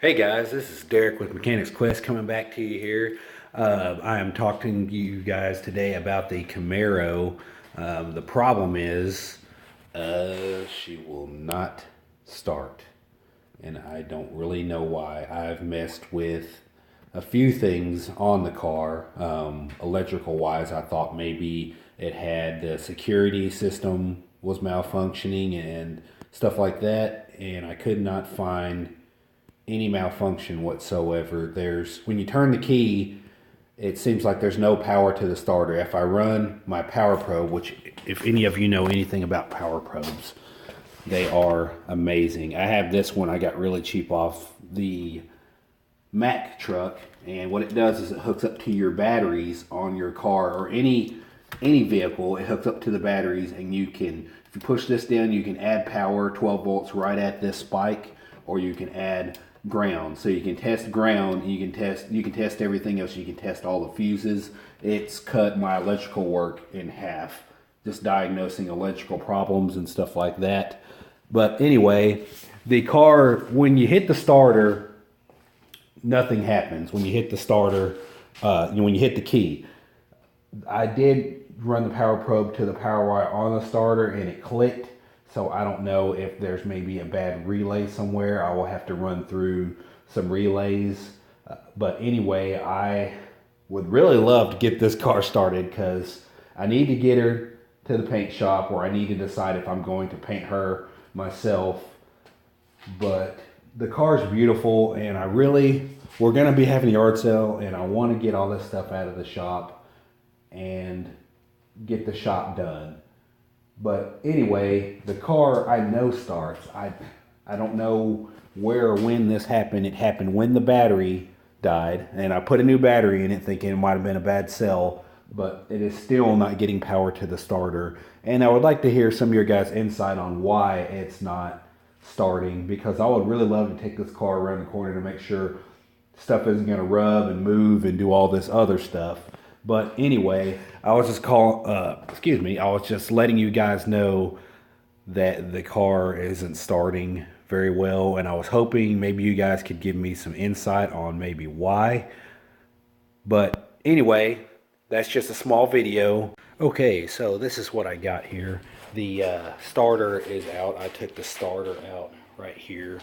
Hey guys, this is Derek with Mechanics Quest coming back to you here. I am talking to you guys today about the Camaro. The problem is she will not start, and I don't really know why. I've messed with a few things on the car. Electrical wise, I thought maybe it had the security system was malfunctioning and stuff like that, and I could not find any malfunction whatsoever. When you turn the key, it seems like there's no power to the starter. If I run my power probe, which if any of you know anything about power probes, they are amazing. I have this one I got really cheap off the Mack truck, and what it does is it hooks up to your batteries on your car or any vehicle. It hooks up to the batteries, and you can, if you push this down, you can add power 12 volts right at this spike, or you can add ground. So you can test ground, and you can test everything else. You can test all the fuses. It's cut my electrical work in half, just diagnosing electrical problems and stuff like that. But anyway, the car, when you hit the starter, nothing happens. When you hit the starter, when you hit the key, I did run the power probe to the power wire on the starter and it clicked. So I don't know if there's maybe a bad relay somewhere. I will have to run through some relays. But anyway, I would really love to get this car started because I need to get her to the paint shop, or I need to decide if I'm going to paint her myself. But the car's beautiful, and we're going to be having a yard sale, and I want to get all this stuff out of the shop and get the shop done. But anyway, the car I know starts. I don't know where or when this happened. It happened when the battery died, and I put a new battery in it thinking it might have been a bad cell, but it is still not getting power to the starter. And I would like to hear some of your guys' insight on why it's not starting, because I would really love to take this car around the corner to make sure stuff isn't going to rub and move and do all this other stuff. But anyway, I was just letting you guys know that the car isn't starting very well, and I was hoping maybe you guys could give me some insight on maybe why. But anyway, that's just a small video. Okay, so this is what I got here. The starter is out. I took the starter out right here,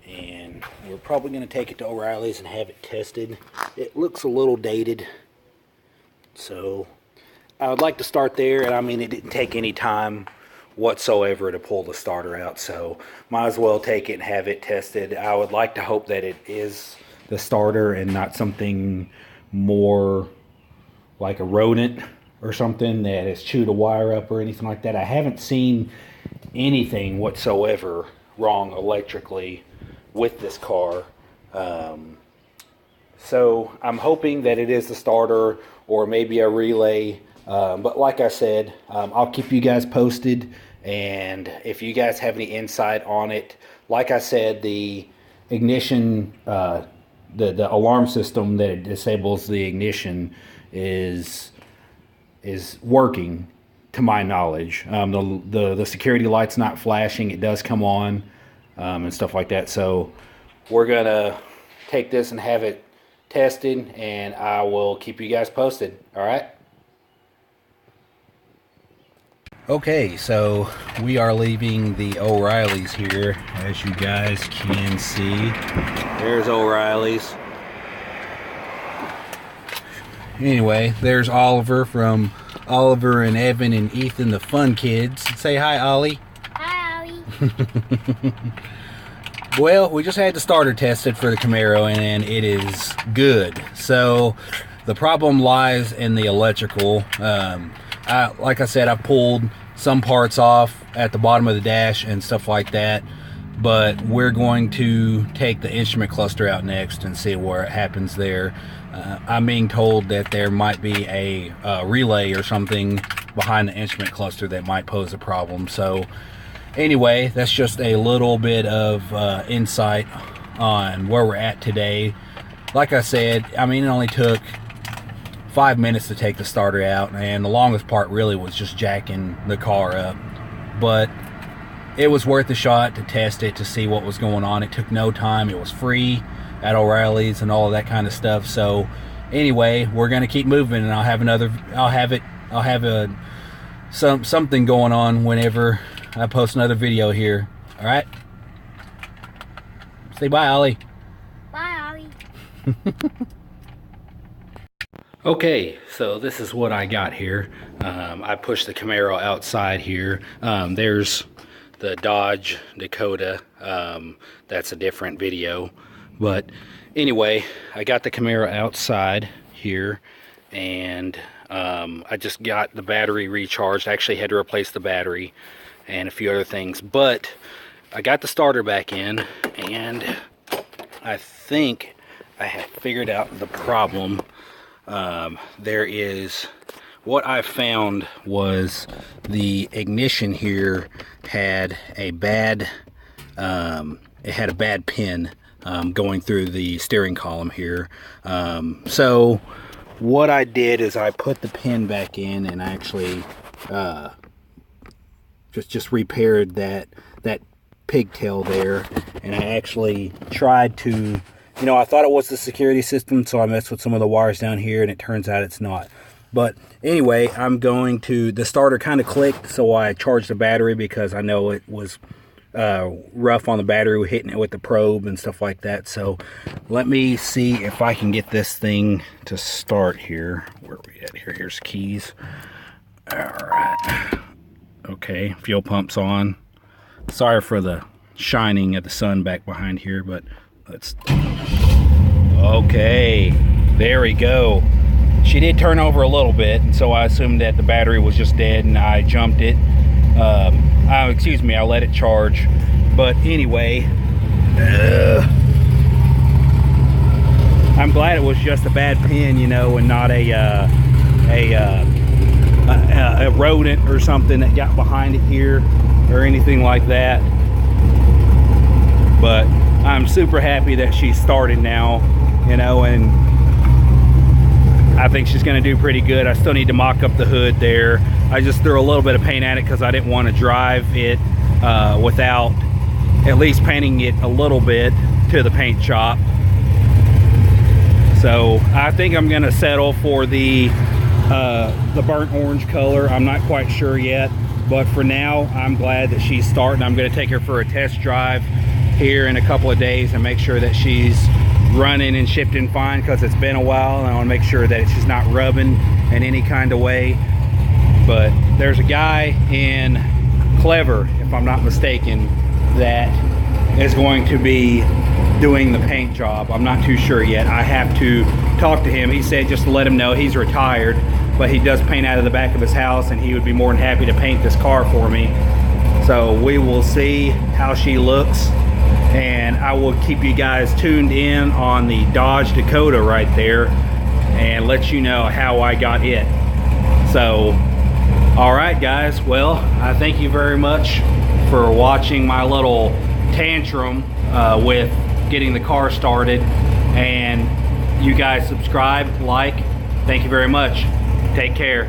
and we're probably going to take it to O'Reilly's and have it tested. It looks a little dated, so I would like to start there. And I mean, it didn't take any time whatsoever to pull the starter out, so might as well take it and have it tested. I would like to hope that it is the starter and not something more like a rodent or something that has chewed a wire up or anything like that. I haven't seen anything whatsoever wrong electrically with this car. So I'm hoping that it is the starter or maybe a relay. But like I said, I'll keep you guys posted. And if you guys have any insight on it, like I said, the ignition, the alarm system that disables the ignition is working to my knowledge. The security light's not flashing. It does come on and stuff like that. So we're gonna take this and have it tested, and I will keep you guys posted. All right. Okay, so we are leaving the O'Reilly's here, as you guys can see. There's O'Reilly's. Anyway, there's Oliver from Oliver and Evan and Ethan, the fun kids. Say hi, Ollie. Hi, Ollie. Well, we just had the starter tested for the Camaro, and it is good. So the problem lies in the electrical. Like I said, I pulled some parts off at the bottom of the dash and stuff like that, but we're going to take the instrument cluster out next and see where it happens there. I'm being told that there might be a relay or something behind the instrument cluster that might pose a problem. So anyway, that's just a little bit of insight on where we're at today. Like I said, I mean, it only took 5 minutes to take the starter out, and the longest part really was just jacking the car up. But it was worth a shot to test it, to see what was going on. It took no time. It was free at O'Reilly's and all of that kind of stuff. So anyway, we're gonna keep moving, and I'll have something going on whenever I post another video here. All right. Say bye, Ollie. Bye, Ollie. Okay, so this is what I got here. I pushed the Camaro outside here. There's the Dodge Dakota. That's a different video. But anyway, I got the Camaro outside here, and I just got the battery recharged. I actually had to replace the battery and a few other things. But I got the starter back in, and I think I have figured out the problem. What I found was the ignition here had a bad pin going through the steering column here. So what I did is I put the pin back in, and I actually just repaired that pigtail there, and I actually tried to, I thought it was the security system, so I messed with some of the wires down here, and it turns out it's not. But anyway, the starter kind of clicked, so I charged the battery because I know it was rough on the battery, hitting it with the probe and stuff like that. So let me see if I can get this thing to start here. Where are we at here? Here's keys. All right. Okay, fuel pump's on. Sorry for the shining of the sun back behind here, but let's... Okay, there we go. She did turn over a little bit, and so I assumed that the battery was just dead, and I jumped it. Excuse me, I let it charge. But anyway, I'm glad it was just a bad pin, and not a rodent or something that got behind it here or anything like that. But I'm super happy that she's started now, and I think she's going to do pretty good. I still need to mock up the hood there. I just threw a little bit of paint at it because I didn't want to drive it without at least painting it a little bit to the paint shop. So I think I'm going to settle for the burnt orange color. I'm not quite sure yet, but for now I'm glad that she's starting. I'm going to take her for a test drive here in a couple of days and make sure that she's running and shifting fine, because it's been a while, and I want to make sure that she's not rubbing in any kind of way. But there's a guy in Clever, if I'm not mistaken, that is going to be doing the paint job. I'm not too sure yet. I have to talk to him. He said just to let him know he's retired, but he does paint out of the back of his house, and he would be more than happy to paint this car for me. So we will see how she looks, and I will keep you guys tuned in on the Dodge Dakota right there and let you know how I got it. So all right, guys, well, I thank you very much for watching my little tantrum with getting the car started. And you guys subscribe, like. Thank you very much. Take care.